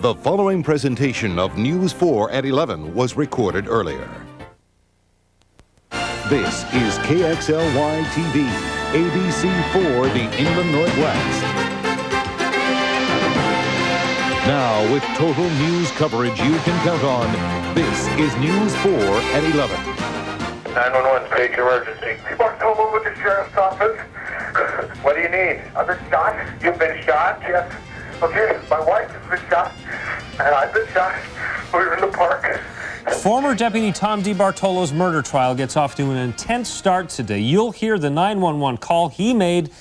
The following presentation of News 4 at 11 was recorded earlier. This is KXLY-TV, ABC 4, the England Northwest. Now, with total news coverage you can count on, this is News 4 at 11. 911, state emergency. Bartolo with the sheriff's office. What do you need? I've been shot. You've been shot? Yes. Okay, my wife has been shot, and I've been shot. We were in the park. Former Deputy Tom DiBartolo's murder trial gets off to an intense start today. You'll hear the 911 call he made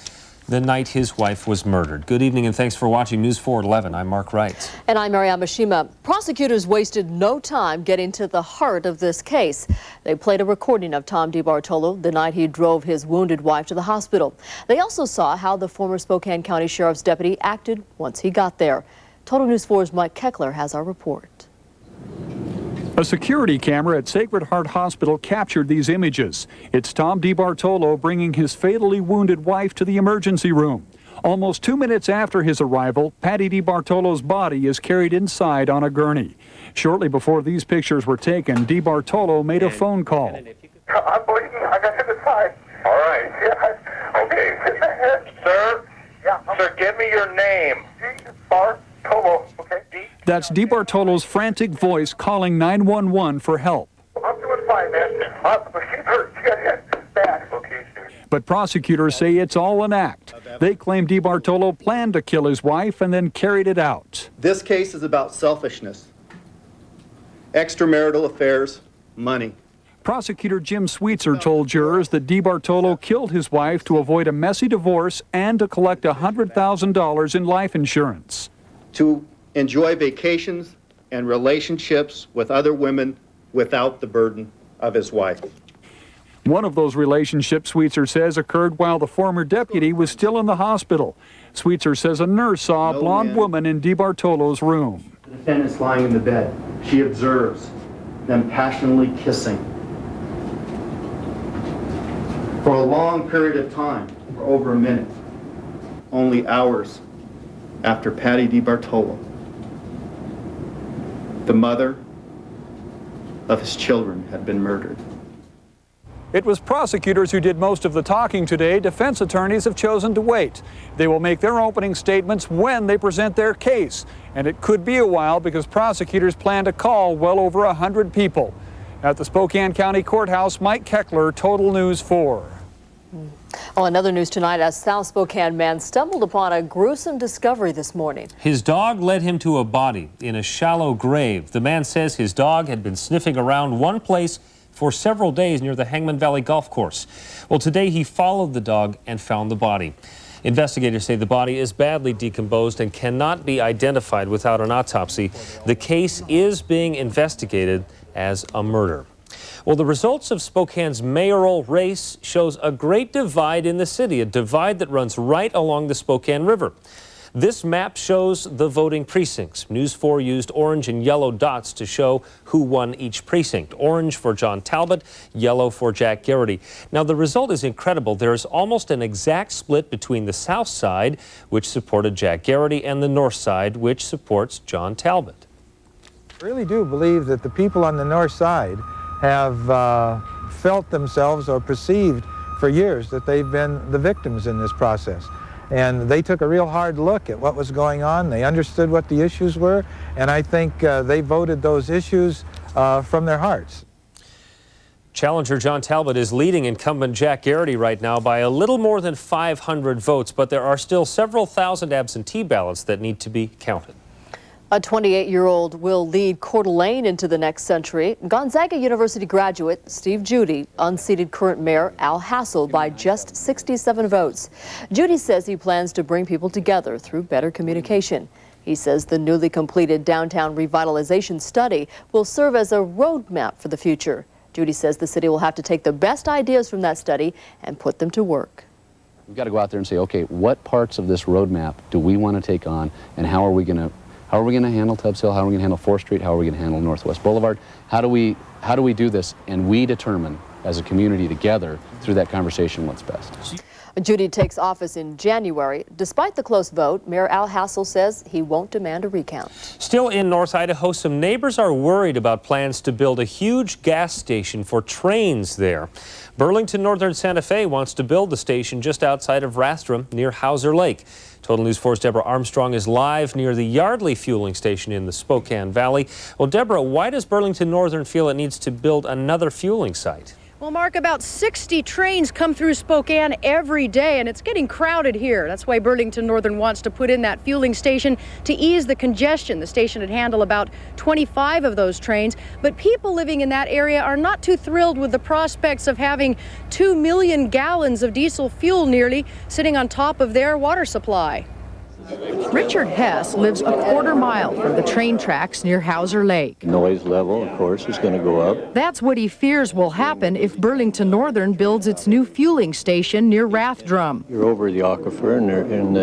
the night his wife was murdered. Good evening and thanks for watching News 4 at 11. I'm Mark Wright. And I'm Marianne Mishima. Prosecutors wasted no time getting to the heart of this case. They played a recording of Tom DiBartolo the night he drove his wounded wife to the hospital. They also saw how the former Spokane County Sheriff's deputy acted once he got there. Total News 4's Mike Keckler has our report. A security camera at Sacred Heart Hospital captured these images. It's Tom DiBartolo bringing his fatally wounded wife to the emergency room. Almost 2 minutes after his arrival, Patty DiBartolo's body is carried inside on a gurney. Shortly before these pictures were taken, DiBartolo made a phone call. I'm bleeding. I got hit in the side. All right. Yeah. Okay. Hit the head. Sir? Yeah. Sir, give me your name. Bartolo. Okay. That's DiBartolo's frantic voice calling 911 for help. I'm doing fine, man. She's hurt. She got hit bad. Okay, sir. But prosecutors say it's all an act. They claim DiBartolo planned to kill his wife and then carried it out. This case is about selfishness, extramarital affairs, money. Prosecutor Jim Sweetser told jurors that DiBartolo killed his wife to avoid a messy divorce and to collect $100,000 in life insurance. To enjoy vacations and relationships with other women without the burden of his wife. One of those relationships, Sweetser says, occurred while the former deputy was still in the hospital. Sweetser says a nurse saw a blonde woman in DiBartolo's room. The defendant's lying in the bed. She observes them passionately kissing for a long period of time, for over a minute, only hours after Patty DiBartolo, the mother of his children, had been murdered. It was prosecutors who did most of the talking today. Defense attorneys have chosen to wait. They will make their opening statements when they present their case. And it could be a while because prosecutors plan to call well over 100 people. At the Spokane County Courthouse, Mike Keckler, Total News 4. Oh, another news tonight, a South Spokane man stumbled upon a gruesome discovery this morning. His dog led him to a body in a shallow grave. The man says his dog had been sniffing around one place for several days near the Hangman Valley Golf Course. Well, today he followed the dog and found the body. Investigators say the body is badly decomposed and cannot be identified without an autopsy. The case is being investigated as a murder. Well, the results of Spokane's mayoral race shows a great divide in the city, a divide that runs right along the Spokane River. This map shows the voting precincts. News 4 used orange and yellow dots to show who won each precinct. Orange for John Talbot, yellow for Jack Garrity. Now, the result is incredible. There is almost an exact split between the south side, which supported Jack Garrity, and the north side, which supports John Talbot. I really do believe that the people on the north side have felt themselves or perceived for years that they've been the victims in this process. And they took a real hard look at what was going on. They understood what the issues were, and I think they voted those issues from their hearts. Challenger John Talbot is leading incumbent Jack Garrity right now by a little more than 500 votes, but there are still several thousand absentee ballots that need to be counted. A 28-year-old will lead Coeur d'Alene into the next century. Gonzaga University graduate Steve Judy unseated current mayor Al Hassel by just 67 votes. Judy says he plans to bring people together through better communication. He says the newly completed downtown revitalization study will serve as a roadmap for the future. Judy says the city will have to take the best ideas from that study and put them to work. We've got to go out there and say, okay, what parts of this roadmap do we want to take on, and how are we going to handle Tubbs Hill? How are we going to handle 4th Street? How are we going to handle Northwest Boulevard? How do we do this? And we determine as a community together through that conversation what's best. Judy takes office in January. Despite the close vote, Mayor Al Hassel says he won't demand a recount. Still in North Idaho, some neighbors are worried about plans to build a huge gas station for trains there. Burlington Northern Santa Fe wants to build the station just outside of Rathdrum near Hauser Lake. Total News 4's Deborah Armstrong is live near the Yardley fueling station in the Spokane Valley. Well, Deborah, why does Burlington Northern feel it needs to build another fueling site? Well, Mark, about 60 trains come through Spokane every day, and it's getting crowded here. That's why Burlington Northern wants to put in that fueling station to ease the congestion. The station would handle about 25 of those trains, but people living in that area are not too thrilled with the prospects of having 2 million gallons of diesel fuel nearly sitting on top of their water supply. Richard Hess lives a quarter-mile from the train tracks near Hauser Lake. Noise level, of course, is going to go up. That's what he fears will happen if Burlington Northern builds its new fueling station near Rathdrum. You're over the aquifer, and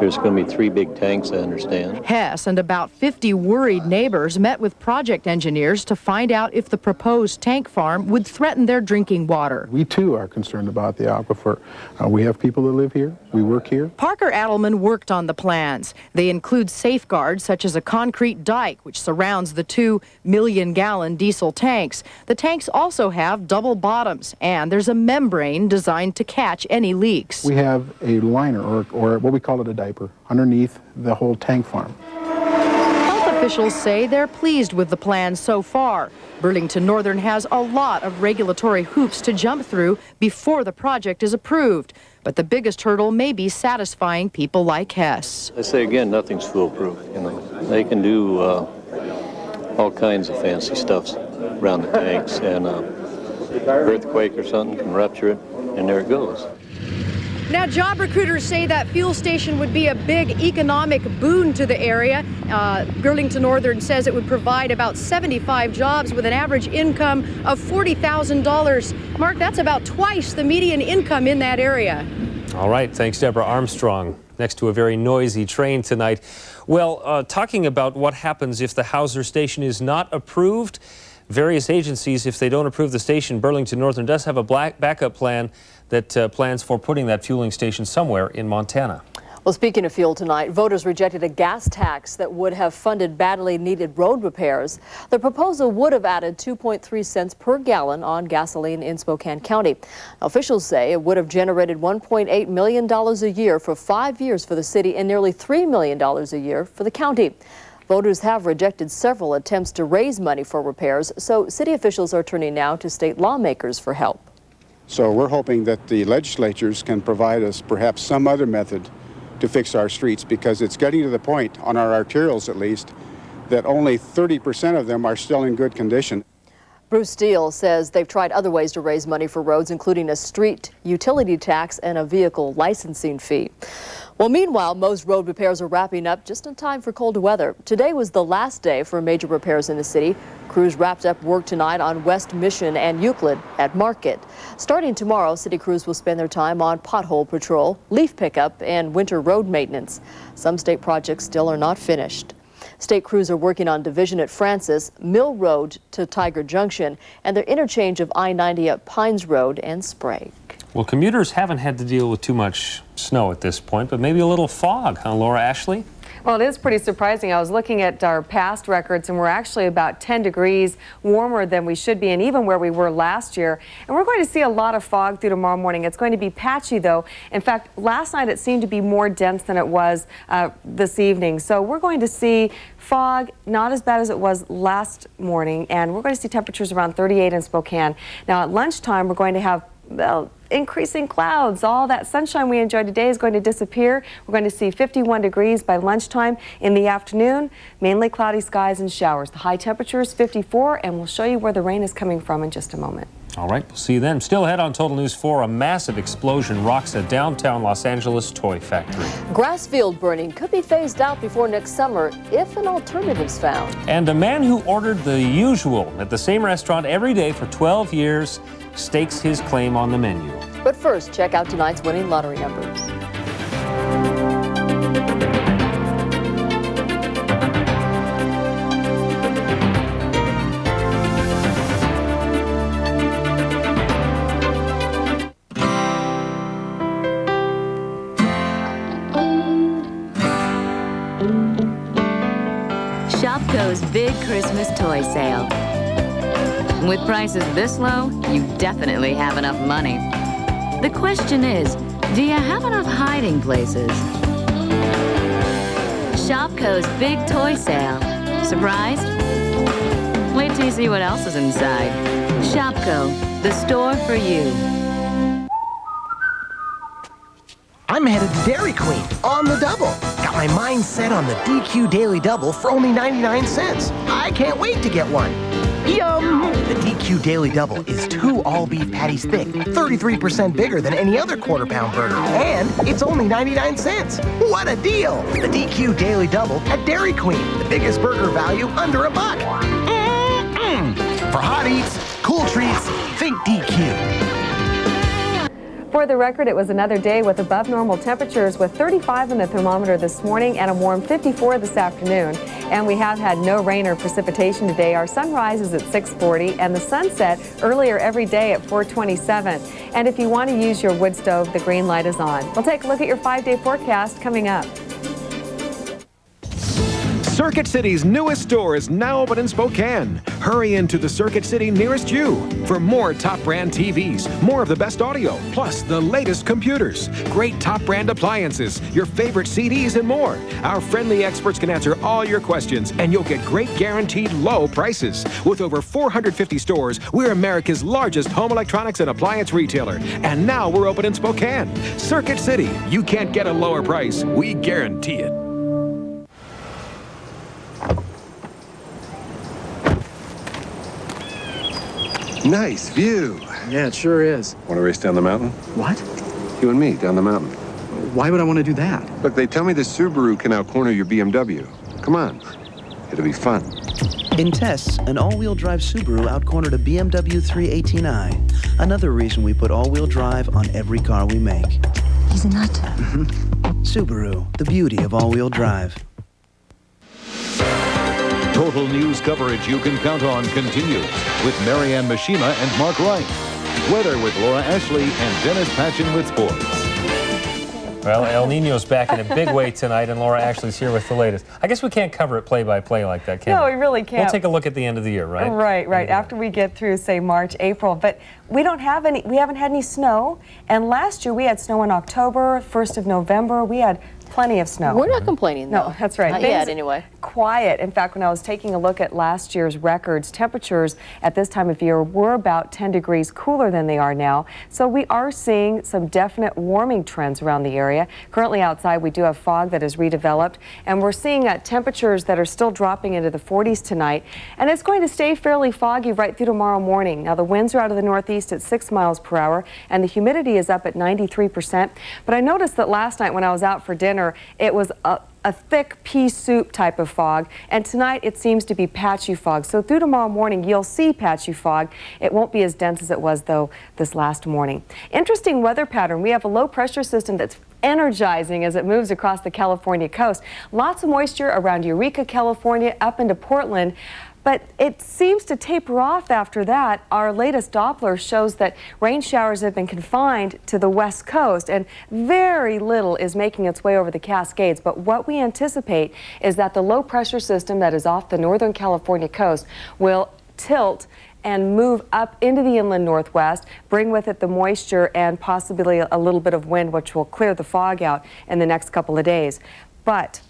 there's going to be 3 big tanks, I understand. Hess and about 50 worried neighbors met with project engineers to find out if the proposed tank farm would threaten their drinking water. We, too, are concerned about the aquifer. We have people that live here. We work here. Parker Adelman worked on the plans. They include safeguards such as a concrete dike which surrounds the 2 million-gallon diesel tanks. The tanks also have double bottoms, and there's a membrane designed to catch any leaks. We have a liner, or what we call it a diaper, underneath the whole tank farm. Health officials say they're pleased with the plans so far. Burlington Northern has a lot of regulatory hoops to jump through before the project is approved. But the biggest hurdle may be satisfying people like Hess. I say again, nothing's foolproof. You know, they can do all kinds of fancy stuff around the tanks, and earthquake or something can rupture it, and there it goes. Now, job recruiters say that fuel station would be a big economic boon to the area. Burlington Northern says it would provide about 75 jobs with an average income of $40,000. Mark, that's about twice the median income in that area. All right, thanks, Deborah Armstrong. Next to a very noisy train tonight. Well, talking about what happens if the Hauser station is not approved, various agencies, if they don't approve the station, Burlington Northern does have a backup plan that plans for putting that fueling station somewhere in Montana. Well, speaking of fuel tonight, voters rejected a gas tax that would have funded badly needed road repairs. The proposal would have added 2.3 cents per gallon on gasoline in Spokane County. Officials say it would have generated $1.8 million a year for 5 years for the city and nearly $3 million a year for the county. Voters have rejected several attempts to raise money for repairs, so city officials are turning now to state lawmakers for help. So we're hoping that the legislatures can provide us perhaps some other method to fix our streets, because it's getting to the point, on our arterials at least, that only 30% of them are still in good condition. Bruce Steele says they've tried other ways to raise money for roads, including a street utility tax and a vehicle licensing fee. Well, meanwhile, most road repairs are wrapping up just in time for cold weather. Today was the last day for major repairs in the city. Crews wrapped up work tonight on West Mission and Euclid at Market. Starting tomorrow, city crews will spend their time on pothole patrol, leaf pickup, and winter road maintenance. Some state projects still are not finished. State crews are working on division at Francis, Mill Road to Tiger Junction, and their interchange of I-90 at Pines Road and Sprague. Well, commuters haven't had to deal with too much snow at this point, but maybe a little fog, huh, Laura Ashley? Well, it is pretty surprising. I was looking at our past records, and we're actually about 10 degrees warmer than we should be, and even where we were last year. And we're going to see a lot of fog through tomorrow morning. It's going to be patchy, though. In fact, last night it seemed to be more dense than it was this evening. So we're going to see fog, not as bad as it was last morning, and we're going to see temperatures around 38 in Spokane. Now, at lunchtime, we're going to have increasing clouds. All that sunshine we enjoyed today is going to disappear. We're going to see 51 degrees by lunchtime. In the afternoon, mainly cloudy skies and showers. The high temperature is 54, and we'll show you where the rain is coming from in just a moment. All right, we'll see you then. Still ahead on Total News 4, a massive explosion rocks a downtown Los Angeles toy factory. Grass field burning could be phased out before next summer if an alternative's found. And a man who ordered the usual at the same restaurant every day for 12 years stakes his claim on the menu. But first, check out tonight's winning lottery numbers. Shopko's big Christmas toy sale. With prices this low, you definitely have enough money. The question is, do you have enough hiding places? Shopko's big toy sale. Surprised? Wait till you see what else is inside. Shopko, the store for you. I'm headed to Dairy Queen on the double. Got my mind set on the DQ Daily Double for only 99 cents. I can't wait to get one. Yum! The DQ Daily Double is 2 all-beef patties thick, 33% bigger than any other quarter-pound burger, and it's only 99 cents. What a deal! The DQ Daily Double at Dairy Queen, the biggest burger value under $1. For hot eats, cool treats, think DQ. For the record, it was another day with above normal temperatures with 35 on the thermometer this morning and a warm 54 this afternoon. And we have had no rain or precipitation today. Our sunrise is at 6:40 and the sunset earlier every day at 4:27. And if you want to use your wood stove, the green light is on. We'll take a look at your 5-day forecast coming up. Circuit City's newest store is now open in Spokane. Hurry into the Circuit City nearest you for more top brand TVs, more of the best audio, plus the latest computers, great top brand appliances, your favorite CDs, and more. Our friendly experts can answer all your questions, and you'll get great guaranteed low prices. With over 450 stores, we're America's largest home electronics and appliance retailer. And now we're open in Spokane. Circuit City, you can't get a lower price. We guarantee it. Nice view. Yeah, it sure is. Want to race down the mountain? What? You and me down the mountain. Why would I want to do that? Look, they tell me the Subaru can outcorner your BMW. Come on. It'll be fun. In tests, an all-wheel drive Subaru outcornered a BMW 318i. Another reason we put all-wheel drive on every car we make. He's a nut. Subaru, the beauty of all-wheel drive. Total news coverage you can count on continues with Marianne Mishima and Mark Wright. Weather with Laura Ashley and Dennis Patchen with sports. Well, El Nino's back in a big way tonight, and Laura Ashley's here with the latest. I guess we can't cover it play-by-play like that, can we? No, we really can't. We'll take a look at the end of the year, right? Right. After we get through, say, March, April. But we haven't had any snow. And last year we had snow in October, 1st of November. We had plenty of snow. We're not complaining, though. No, that's right. Not yet, anyway. Quiet. In fact, when I was taking a look at last year's records, temperatures at this time of year were about 10 degrees cooler than they are now. So we are seeing some definite warming trends around the area. Currently outside, we do have fog that is redeveloped, and we're seeing temperatures that are still dropping into the 40s tonight. And it's going to stay fairly foggy right through tomorrow morning. Now, the winds are out of the northeast at 6 miles per hour, and the humidity is up at 93%. But I noticed that last night when I was out for dinner, it was a thick pea soup type of fog, and tonight it seems to be patchy fog. So through tomorrow morning you'll see patchy fog. It won't be as dense as it was though this last morning. Interesting weather pattern. We have a low pressure system that's energizing as it moves across the California coast. Lots of moisture around Eureka, California, up into Portland. But it seems to taper off after that. Our latest Doppler shows that rain showers have been confined to the west coast, and very little is making its way over the Cascades. But what we anticipate is that the low pressure system that is off the northern California coast will tilt and move up into the inland northwest, bring with it the moisture and possibly a little bit of wind, which will clear the fog out in the next couple of days. But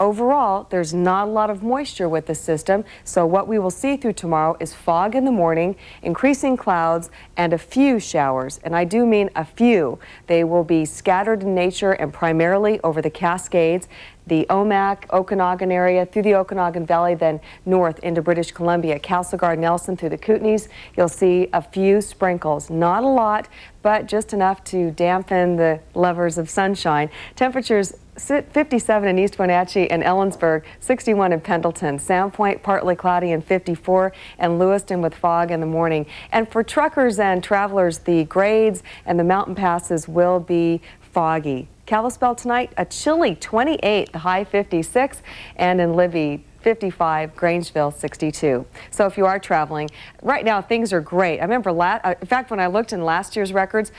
overall, there's not a lot of moisture with the system, so what we will see through tomorrow is fog in the morning, increasing clouds, and a few showers. And I do mean a few. They will be scattered in nature and primarily over the Cascades, the Omak, Okanagan area, through the Okanagan Valley, then north into British Columbia, Castlegar, Nelson, through the Kootenays. You'll see a few sprinkles. Not a lot, but just enough to dampen the lovers of sunshine. Temperatures 57 in East Wenatchee and Ellensburg, 61 in Pendleton, Sandpoint partly cloudy and 54, and Lewiston with fog in the morning. And for truckers and travelers, the grades and the mountain passes will be foggy. Kalispell tonight, a chilly 28, the high 56, and in Libby, 55, Grangeville 62. So if you are traveling, right now things are great. I remember, in fact, when I looked in last year's records,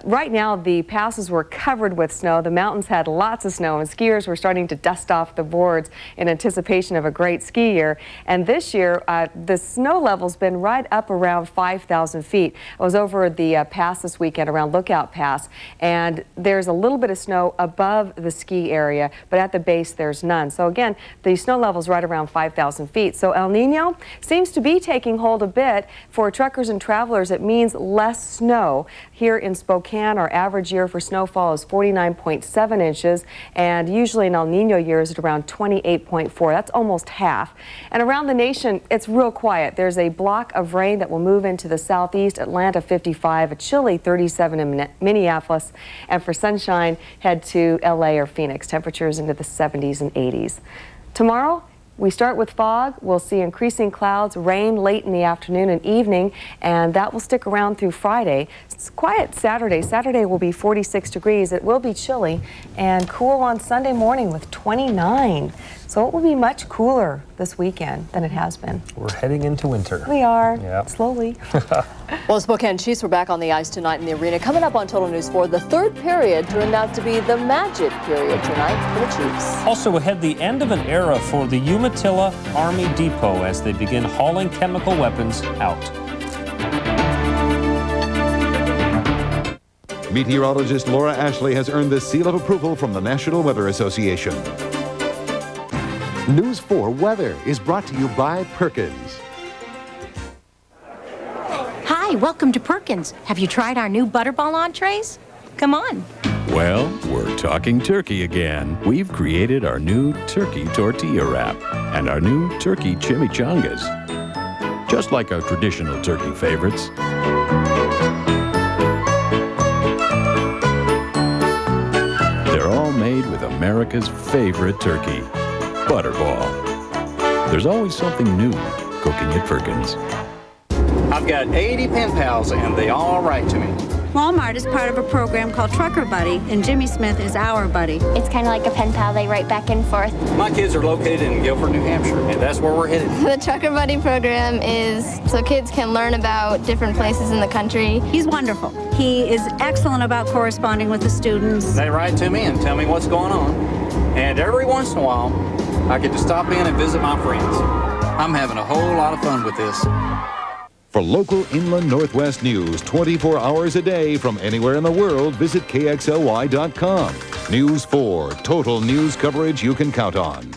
right now the passes were covered with snow. The mountains had lots of snow, and skiers were starting to dust off the boards in anticipation of a great ski year. And this year, the snow level's been right up around 5,000 feet. I was over the pass this weekend around Lookout Pass, and there's a little bit of snow above the ski area, but at the base there's none. So again, the snow level's right around 5,000 feet. So El Nino seems to be taking hold a bit. For truckers and travelers, it means less snow. Here in Spokane, our average year for snowfall is 49.7 inches, and usually an El Nino year is at around 28.4. That's almost half. And around the nation, it's real quiet. There's a block of rain that will move into the southeast. Atlanta 55, a chilly 37 in Minneapolis, and for sunshine, head to LA or Phoenix. Temperatures into the 70s and 80s. Tomorrow, we start with fog. We'll see increasing clouds, rain late in the afternoon and evening, and that will stick around through Friday. It's quiet Saturday. Saturday will be 46 degrees. It will be chilly and cool on Sunday morning with 29. So it will be much cooler this weekend than it has been. We're heading into winter. We are, yep. Slowly. Well, Spokane Chiefs were back on the ice tonight in the arena. Coming up on Total News 4, the third period turned out to be the magic period tonight for the Chiefs. Also ahead, the end of an era for the Umatilla Army Depot as they begin hauling chemical weapons out. Meteorologist Laura Ashley has earned the seal of approval from the National Weather Association. News 4 Weather is brought to you by Perkins. Hi, welcome to Perkins. Have you tried our new Butterball entrees? Come on. Well, we're talking turkey again. We've created our new turkey tortilla wrap and our new turkey chimichangas. Just like our traditional turkey favorites. They're all made with America's favorite turkey, Butterball. There's always something new cooking at Perkins. I've got 80 pen pals, and they all write to me. Walmart is part of a program called Trucker Buddy, and Jimmy Smith is our buddy. It's kind of like a pen pal. They write back and forth. My kids are located in Guilford, New Hampshire, and that's where we're headed. The Trucker Buddy program is so kids can learn about different places in the country. He's wonderful. He is excellent about corresponding with the students. They write to me and tell me what's going on, and every once in a while, I get to stop in and visit my friends. I'm having a whole lot of fun with this. For local inland Northwest news 24 hours a day from anywhere in the world, visit KXLY.com. News 4, total news coverage you can count on.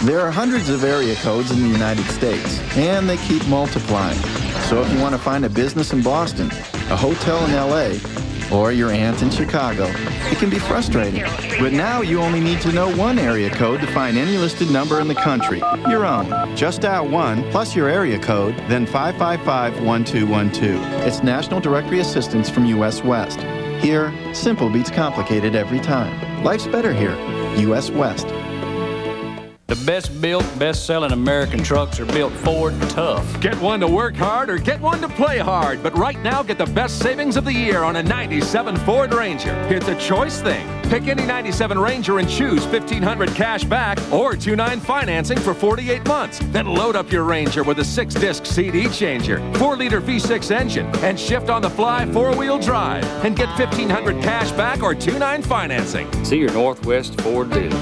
There are hundreds of area codes in the United States, and they keep multiplying. So if you want to find a business in Boston, a hotel in LA, or your aunt in Chicago, it can be frustrating. But now you only need to know one area code to find any listed number in the country, your own. Just dial 1 plus your area code, then 555-1212. It's National Directory Assistance from US West. Here, simple beats complicated every time. Life's better here. US West. The best built, best selling American trucks are built Ford Tough. Get one to work hard or get one to play hard. But right now, get the best savings of the year on a 97 Ford Ranger. It's a choice thing. Pick any 97 Ranger and choose $1,500 cash back or 2.9 financing for 48 months. Then load up your Ranger with a 6-disc CD changer, 4-liter V6 engine, and shift on the fly 4-wheel drive. And get $1,500 cash back or 2.9 financing. See your Northwest Ford dealer.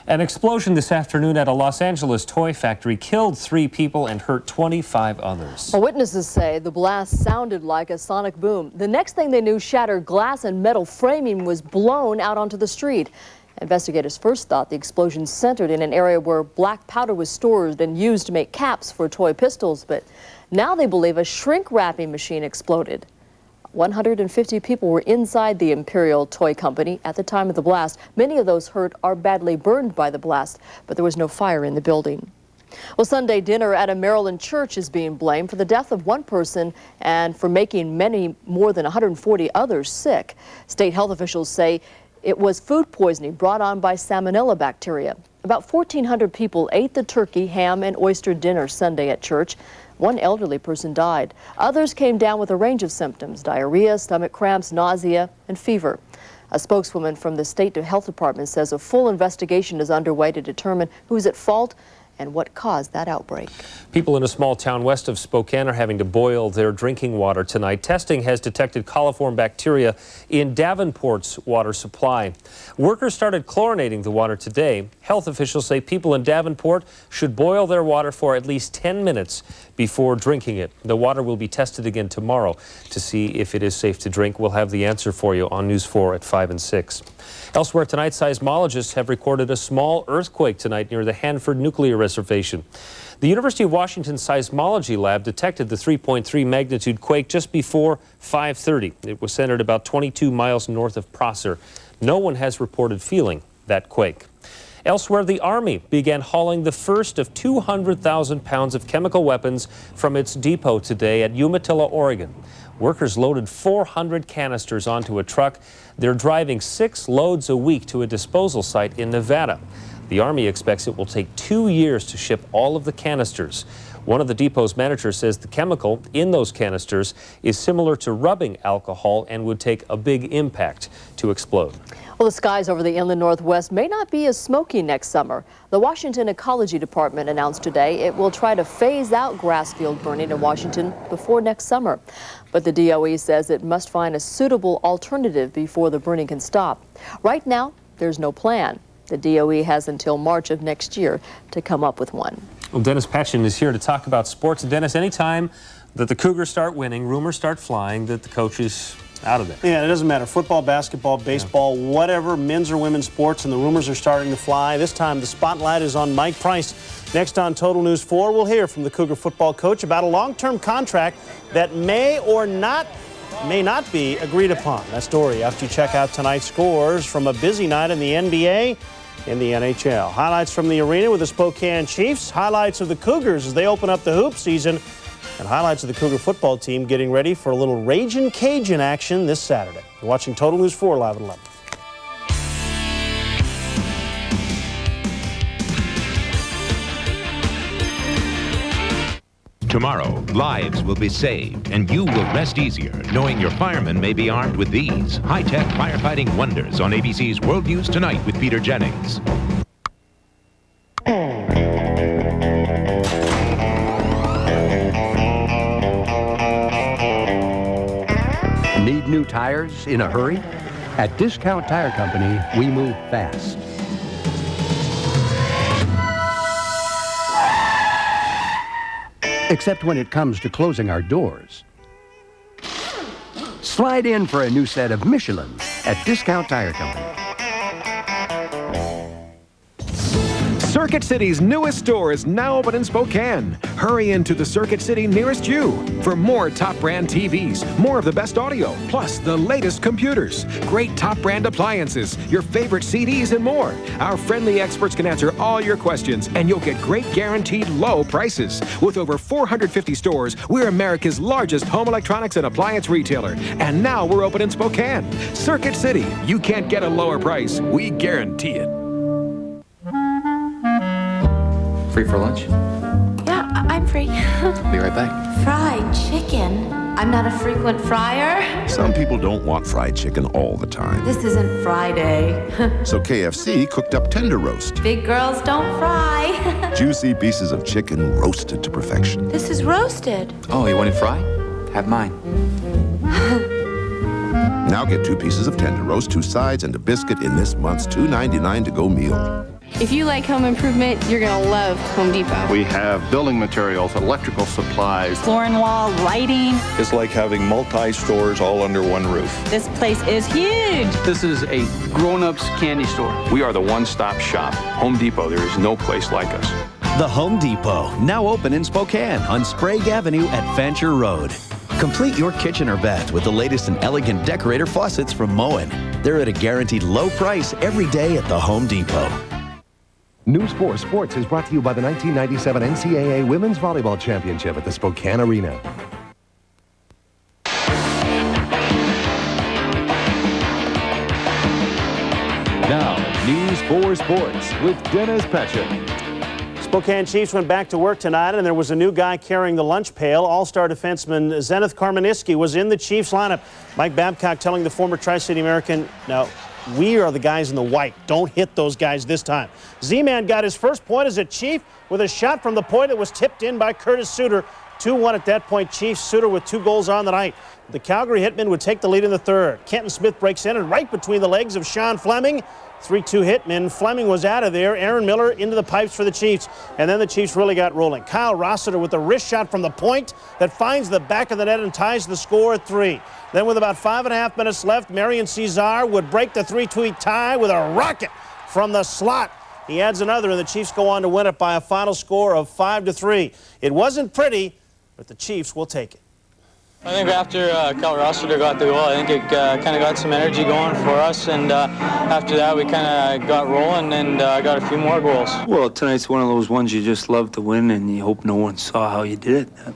An explosion this afternoon at a Los Angeles toy factory killed 3 people and hurt 25 others. Well, witnesses say the blast sounded like a sonic boom. The next thing they knew, shattered glass and metal framing was blown out onto the street. Investigators first thought the explosion centered in an area where black powder was stored and used to make caps for toy pistols, but now they believe a shrink wrapping machine exploded. 150 people were inside the Imperial Toy Company at the time of the blast. Many of those hurt are badly burned by the blast, but there was no fire in the building. Well, Sunday dinner at a Maryland church is being blamed for the death of one person and for making more than 140 others sick. State health officials say it was food poisoning brought on by salmonella bacteria. About 1,400 people ate the turkey, ham, and oyster dinner Sunday at church. One elderly person died. Others came down with a range of symptoms: diarrhea, stomach cramps, nausea, and fever. A spokeswoman from the state health department says a full investigation is underway to determine who's at fault and what caused that outbreak. People in a small town west of Spokane are having to boil their drinking water tonight. Testing has detected coliform bacteria in Davenport's water supply. Workers started chlorinating the water today. Health officials say people in Davenport should boil their water for at least 10 minutes before drinking it. The water will be tested again tomorrow to see if it is safe to drink. We'll have the answer for you on News 4 at 5 and 6. Elsewhere tonight, seismologists have recorded a small earthquake tonight near the Hanford Nuclear Reservation. The University of Washington Seismology Lab detected the 3.3 magnitude quake just before 5:30. It was centered about 22 miles north of Prosser. No one has reported feeling that quake. Elsewhere, the Army began hauling the first of 200,000 pounds of chemical weapons from its depot today at Umatilla, Oregon. Workers loaded 400 canisters onto a truck. They're driving 6 loads a week to a disposal site in Nevada. The Army expects it will take 2 years to ship all of the canisters. One of the depot's managers says the chemical in those canisters is similar to rubbing alcohol and would take a big impact to explode. Well, the skies over the inland Northwest may not be as smoky next summer. The Washington Ecology Department announced today it will try to phase out grass field burning in Washington before next summer. But the DOE says it must find a suitable alternative before the burning can stop. Right now, there's no plan. The DOE has until March of next year to come up with one. Well, Dennis Patchen is here to talk about sports. Dennis, anytime that the Cougars start winning, rumors start flying that the coach is out of there. Yeah, it doesn't matter. Football, basketball, baseball, whatever, men's or women's sports, and the rumors are starting to fly. This time, the spotlight is on Mike Price. Next on Total News 4, we'll hear from the Cougar football coach about a long-term contract that may not be agreed upon. That story after you check out tonight's scores from a busy night in the NBA and the NHL. Highlights from the arena with the Spokane Chiefs, highlights of the Cougars as they open up the hoop season, and highlights of the Cougar football team getting ready for a little Ragin' Cajun action this Saturday. You're watching Total News 4 live at 11. Tomorrow, lives will be saved, and you will rest easier knowing your firemen may be armed with these high-tech firefighting wonders on ABC's World News Tonight with Peter Jennings. Need new tires in a hurry? At Discount Tire Company, we move fast. Except when it comes to closing our doors. Slide in for a new set of Michelins at Discount Tire Company. Circuit City's newest store is now open in Spokane. Hurry into the Circuit City nearest you for more top brand TVs, more of the best audio, plus the latest computers, great top brand appliances, your favorite CDs, and more. Our friendly experts can answer all your questions, and you'll get great guaranteed low prices. With over 450 stores, we're America's largest home electronics and appliance retailer. And now we're open in Spokane. Circuit City, you can't get a lower price. We guarantee it. Free for lunch? Yeah, I'm free. Be right back. Fried chicken? I'm not a frequent fryer. Some people don't want fried chicken all the time. This isn't Friday. So KFC cooked up tender roast. Big girls don't fry. Juicy pieces of chicken roasted to perfection. This is roasted. Oh, you want it fried? Have mine. Now get 2 pieces of tender roast, 2 sides, and a biscuit in this month's $2.99 to-go meal. If you like home improvement, you're going to love Home Depot. We have building materials, electrical supplies, floor and wall, lighting. It's like having multi-stores all under one roof. This place is huge. This is a grown-ups candy store. We are the one-stop shop. Home Depot, there is no place like us. The Home Depot, now open in Spokane on Sprague Avenue at Fancher Road. Complete your kitchen or bath with the latest and elegant decorator faucets from Moen. They're at a guaranteed low price every day at the Home Depot. News 4 Sports is brought to you by the 1997 NCAA Women's Volleyball Championship at the Spokane Arena. Now, News 4 Sports with Dennis Patchen. Spokane Chiefs went back to work tonight, and there was a new guy carrying the lunch pail. All-star defenseman Zenith Karmaniski was in the Chiefs lineup. Mike Babcock telling the former Tri-City American, now, We are the guys in the white. Don't hit those guys this time. Z-Man got his first point as a Chief with a shot from the point that was tipped in by Curtis Suter. 2-1 at that point. Chiefs. Suter with 2 goals on the night. The Calgary Hitmen would take the lead in the third. Kenton Smith breaks in and right between the legs of Sean Fleming. 3-2 Hitmen. Fleming was out of there. Aaron Miller into the pipes for the Chiefs. And then the Chiefs really got rolling. Kyle Rossiter with a wrist shot from the point that finds the back of the net and ties the score at 3. Then with about 5.5 minutes left, Marion Cesar would break the 3-2 tie with a rocket from the slot. He adds another, and the Chiefs go on to win it by a final score of 5-3. It wasn't pretty, but the Chiefs will take it. I think after Kyle Rossiter got the goal, I think it kind of got some energy going for us, and after that we kind of got rolling and got a few more goals. Well, tonight's one of those ones you just love to win, and you hope no one saw how you did it.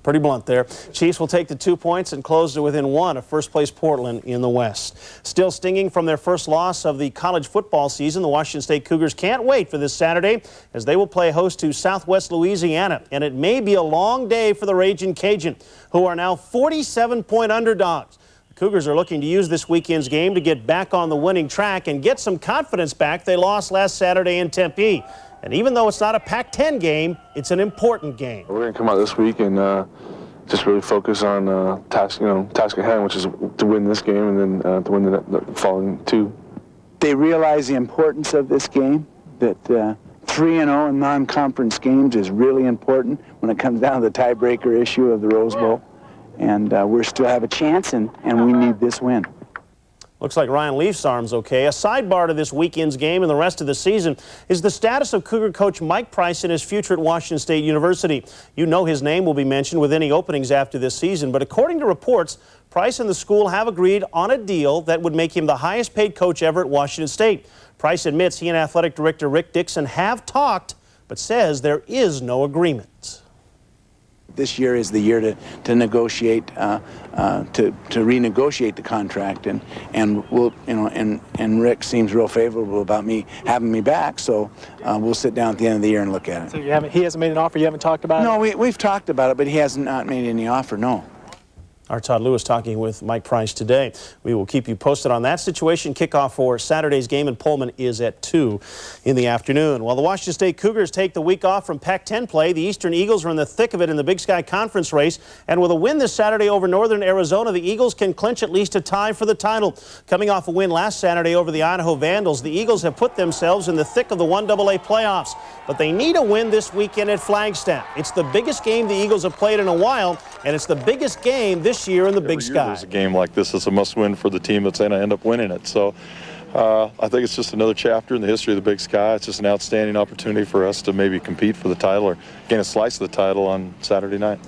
Pretty blunt there. Chiefs will take the 2 points and close to within 1 of first-place Portland in the West. Still stinging from their first loss of the college football season, the Washington State Cougars can't wait for this Saturday as they will play host to Southwest Louisiana. And it may be a long day for the Ragin' Cajun, who are now 47-point underdogs. The Cougars are looking to use this weekend's game to get back on the winning track and get some confidence back they lost last Saturday in Tempe. And even though it's not a Pac-10 game, it's an important game. We're going to come out this week and just really focus on task at hand, which is to win this game and then to win the following 2. They realize the importance of this game, that 3-0 in non-conference games is really important when it comes down to the tiebreaker issue of the Rose Bowl. And we still have a chance, and we need this win. Looks like Ryan Leaf's arm's okay. A sidebar to this weekend's game and the rest of the season is the status of Cougar coach Mike Price and his future at Washington State University. You know his name will be mentioned with any openings after this season, but according to reports, Price and the school have agreed on a deal that would make him the highest paid coach ever at Washington State. Price admits he and athletic director Rick Dixon have talked, but says there is no agreement. This year is the year to negotiate, to renegotiate the contract, and we'll, and Rick seems real favorable about me having me back, so we'll sit down at the end of the year and look at it. So he hasn't made an offer. You haven't talked about it. No, we've talked about it, but he has not made any offer. No. Our Todd Lewis talking with Mike Price today. We will keep you posted on that situation. Kickoff for Saturday's game in Pullman is at 2 in the afternoon. While the Washington State Cougars take the week off from Pac-10 play, the Eastern Eagles are in the thick of it in the Big Sky Conference race. And with a win this Saturday over Northern Arizona, the Eagles can clinch at least a tie for the title. Coming off a win last Saturday over the Idaho Vandals, the Eagles have put themselves in the thick of the 1AA playoffs. But they need a win this weekend at Flagstaff. It's the biggest game the Eagles have played in a while, and it's the biggest game this year in the Big Sky. There's a game like this, it's a must-win for the team that's going to end up winning it. So I think it's just another chapter in the history of the Big Sky. It's just an outstanding opportunity for us to maybe compete for the title or gain a slice of the title on Saturday night.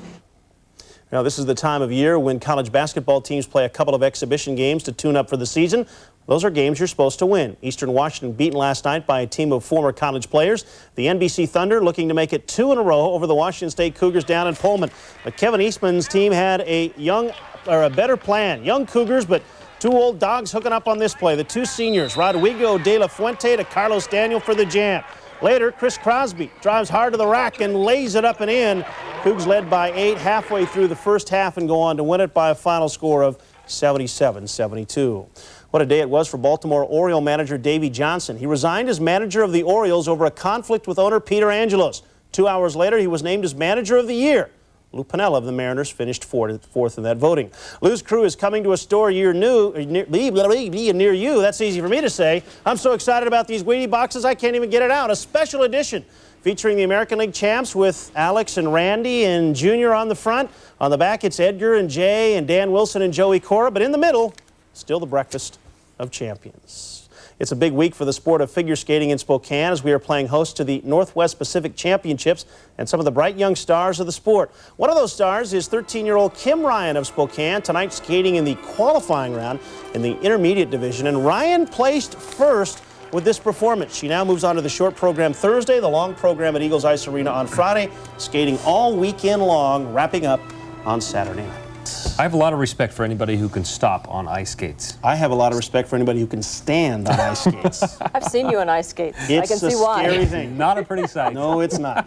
Now, this is the time of year when college basketball teams play a couple of exhibition games to tune up for the season. Those are games you're supposed to win. Eastern Washington beaten last night by a team of former college players. The NBC Thunder looking to make it 2 in a row over the Washington State Cougars down in Pullman. But Kevin Eastman's team had a better plan. Young Cougars, but 2 old dogs hooking up on this play. The 2 seniors, Rodrigo de la Fuente to Carlos Daniel for the jam. Later, Chris Crosby drives hard to the rack and lays it up and in. Cougs led by 8 halfway through the first half and go on to win it by a final score of 77-72. What a day it was for Baltimore Oriole manager Davey Johnson. He resigned as manager of the Orioles over a conflict with owner Peter Angelos. 2 hours later, he was named as manager of the year. Lou Piniella of the Mariners finished fourth in that voting. Lou's crew is coming to a store near you. That's easy for me to say. I'm so excited about these Wheaties boxes, I can't even get it out. A special edition featuring the American League champs with Alex and Randy and Junior on the front. On the back, it's Edgar and Jay and Dan Wilson and Joey Cora. But in the middle, still the breakfast of champions. It's a big week for the sport of figure skating in Spokane as we are playing host to the Northwest Pacific Championships and some of the bright young stars of the sport. One of those stars is 13-year-old Kim Ryan of Spokane, tonight skating in the qualifying round in the intermediate division. And Ryan placed first with this performance. She now moves on to the short program Thursday, the long program at Eagles Ice Arena on Friday, skating all weekend long, wrapping up on Saturday night. I have a lot of respect for anybody who can stop on ice skates. I have a lot of respect for anybody who can stand on ice skates. I've seen you on ice skates. It's I can see why. Scary thing. Not a pretty sight. No, it's not.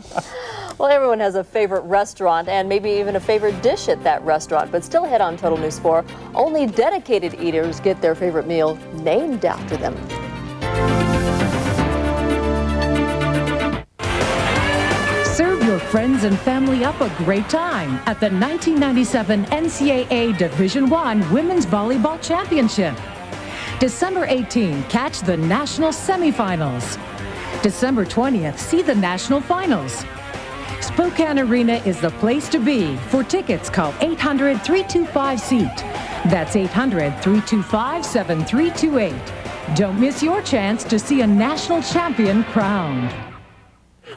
Well, everyone has a favorite restaurant and maybe even a favorite dish at that restaurant, but still ahead on Total News 4, only dedicated eaters get their favorite meal named after them. Serve your friends and family up a great time at the 1997 NCAA Division I Women's Volleyball Championship. December 18, catch the national semifinals. December 20th, see the national finals. Spokane Arena is the place to be. For tickets, call 800-325-SEAT. That's 800-325-7328. Don't miss your chance to see a national champion crowned.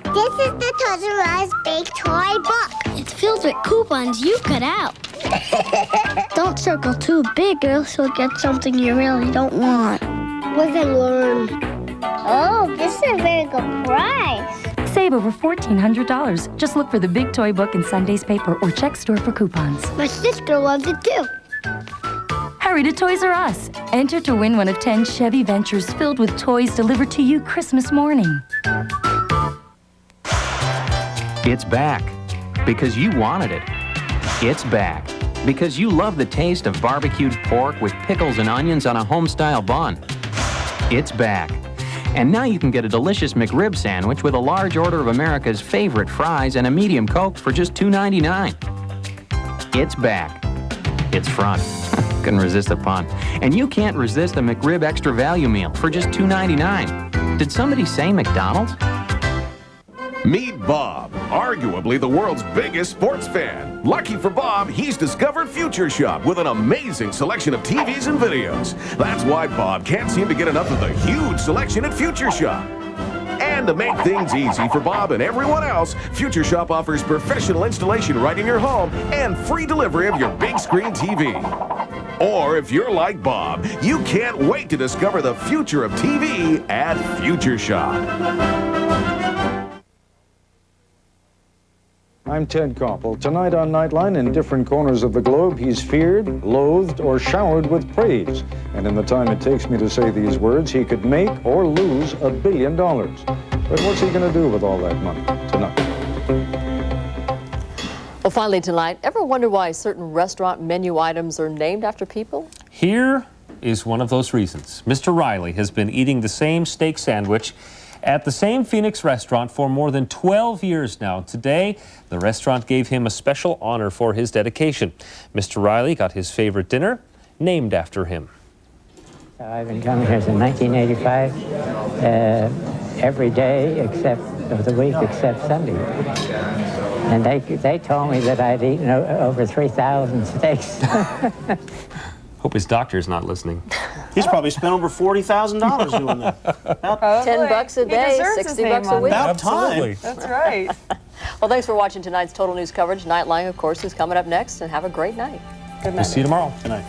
This is the Toys R Us Big Toy Book. It's filled with coupons you cut out. Don't circle too big or else you'll get something you really don't want. What did I learn? Oh, this is a very good price. Save over $1,400. Just look for the Big Toy Book in Sunday's paper or check store for coupons. My sister loves it too. Hurry to Toys R Us. Enter to win one of 10 Chevy Ventures filled with toys delivered to you Christmas morning. It's back because you wanted it. It's back because you love the taste of barbecued pork with pickles and onions on a home-style bun. It's back. And now you can get a delicious McRib sandwich with a large order of America's favorite fries and a medium Coke for just $2.99. It's back. It's front. Couldn't resist a pun. And you can't resist the McRib Extra Value Meal for just $2.99. Did somebody say McDonald's? Meet Bob, arguably the world's biggest sports fan. Lucky for Bob, he's discovered Future Shop with an amazing selection of TVs and videos. That's why Bob can't seem to get enough of the huge selection at Future Shop. And to make things easy for Bob and everyone else, Future Shop offers professional installation right in your home and free delivery of your big screen TV. Or if you're like Bob, you can't wait to discover the future of TV at Future Shop. I'm Ted Koppel. Tonight on Nightline, in different corners of the globe, he's feared, loathed, or showered with praise. And in the time it takes me to say these words, he could make or lose $1 billion. But what's he going to do with all that money tonight? Well, finally tonight, ever wonder why certain restaurant menu items are named after people? Here is one of those reasons. Mr. Riley has been eating the same steak sandwich at the same Phoenix restaurant for more than 12 years now. Today, the restaurant gave him a special honor for his dedication. Mr. Riley got his favorite dinner named after him. I've been coming here since 1985, every day except of the week except Sunday. And they told me that I'd eaten over 3,000 steaks. Hope his doctor's not listening. He's probably spent over $40,000 doing that. About $10 a day, $60 a week. About time. That's right. Well, thanks for watching tonight's Total News coverage. Nightline, of course, is coming up next, and have a great night. Good night. We'll see you tomorrow. Good night.